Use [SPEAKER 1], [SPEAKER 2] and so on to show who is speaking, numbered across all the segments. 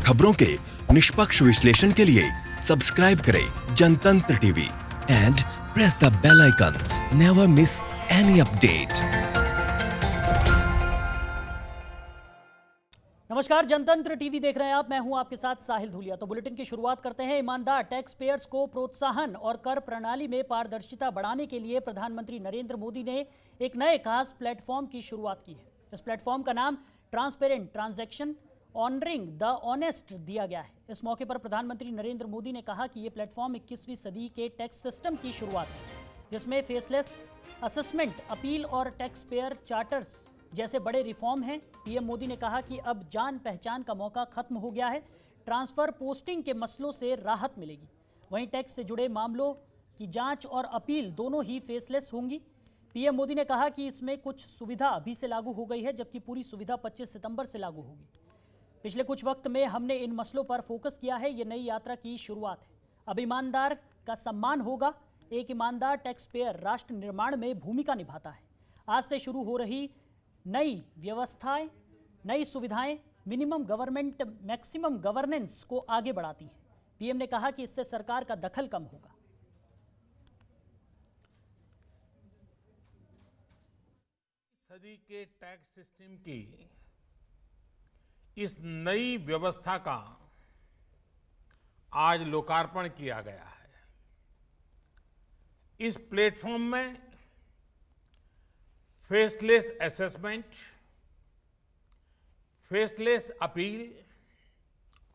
[SPEAKER 1] खबरों के निष्पक्ष विश्लेषण के लिए सब्सक्राइब करें Jantantra TV and press the bell icon. Never miss any update.
[SPEAKER 2] नमस्कार, जनतंत्र टीवी देख रहे हैं आप। मैं हूं आपके साथ साहिल धूलिया। तो बुलेटिन की शुरुआत करते हैं। ईमानदार टैक्स पेयर्स को प्रोत्साहन और कर प्रणाली में पारदर्शिता बढ़ाने के लिए प्रधानमंत्री नरेंद्र मोदी ने एक नए खास प्लेटफॉर्म की शुरुआत की है। इस प्लेटफॉर्म का नाम transparent transaction honouring the honest दिया गया है। इस मौके पर प्रधानमंत्री नरेंद्र मोदी ने कहा कि ये प्लेटफॉर्म 21वीं सदी के टैक्स सिस्टम की शुरुआत है, जिसमें फेसलेस असेसमेंट, अपील और टैक्स पेयर चार्टर्स जैसे बड़े रिफॉर्म हैं। पीएम मोदी ने कहा कि अब जान पहचान का मौका खत्म हो गया है। ट्रांसफर पोस्टिंग के मसलों से राहत मिलेगी। वहीं टैक्स से जुड़े मामलों की जांच और अपील दोनों ही फेसलेस होंगी। पीएम मोदी ने कहा कि इसमें कुछ सुविधा अभी से लागू हो गई है, जबकि पूरी सुविधा 25 सितंबर से लागू होगी। पिछले कुछ वक्त में हमने इन मसलों पर फोकस किया है। ये नई यात्रा की शुरुआत है। अब ईमानदार का सम्मान होगा। एक ईमानदार टैक्स पेयर राष्ट्र निर्माण में भूमिका निभाता है। आज से शुरू हो रही नई व्यवस्थाएं, नई सुविधाएं मिनिमम गवर्नमेंट मैक्सिमम गवर्नेंस को आगे बढ़ाती हैं। पीएम ने कहा कि इससे सरकार का दखल कम होगा।
[SPEAKER 3] सदी के टैक्स सिस्टम की इस नई व्यवस्था का आज लोकार्पण किया गया है। इस प्लेटफॉर्म में फेसलेस असेसमेंट, फेसलेस अपील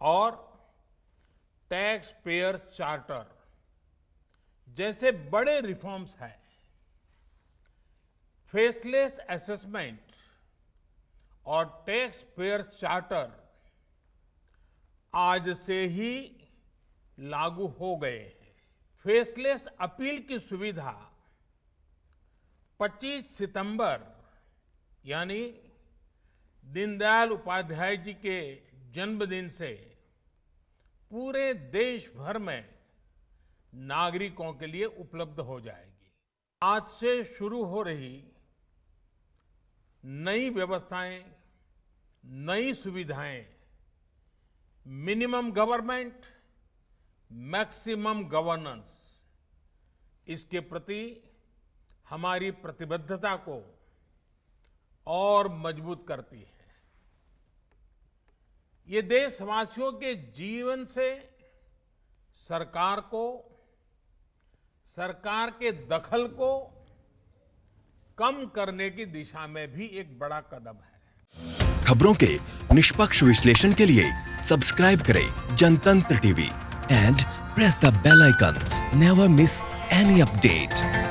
[SPEAKER 3] और टैक्स पेयर चार्टर जैसे बड़े रिफॉर्म्स हैं। फेसलेस असेसमेंट और टैक्स पेयर चार्टर आज से ही लागू हो गए हैं। फेसलेस अपील की सुविधा 25 सितंबर यानी दीनदयाल उपाध्याय जी के जन्मदिन से पूरे देश भर में नागरिकों के लिए उपलब्ध हो जाएगी। आज से शुरू हो रही नई व्यवस्थाएं, नई सुविधाएं मिनिमम गवर्नमेंट मैक्सिमम गवर्नेंस, इसके प्रति हमारी प्रतिबद्धता को और मजबूत करती है। ये देशवासियों के जीवन से सरकार को, सरकार के दखल को कम करने की दिशा में भी एक बड़ा कदम है।
[SPEAKER 1] खबरों के निष्पक्ष विश्लेषण के लिए सब्सक्राइब करें Jantantra TV and press the bell icon. Never miss any update.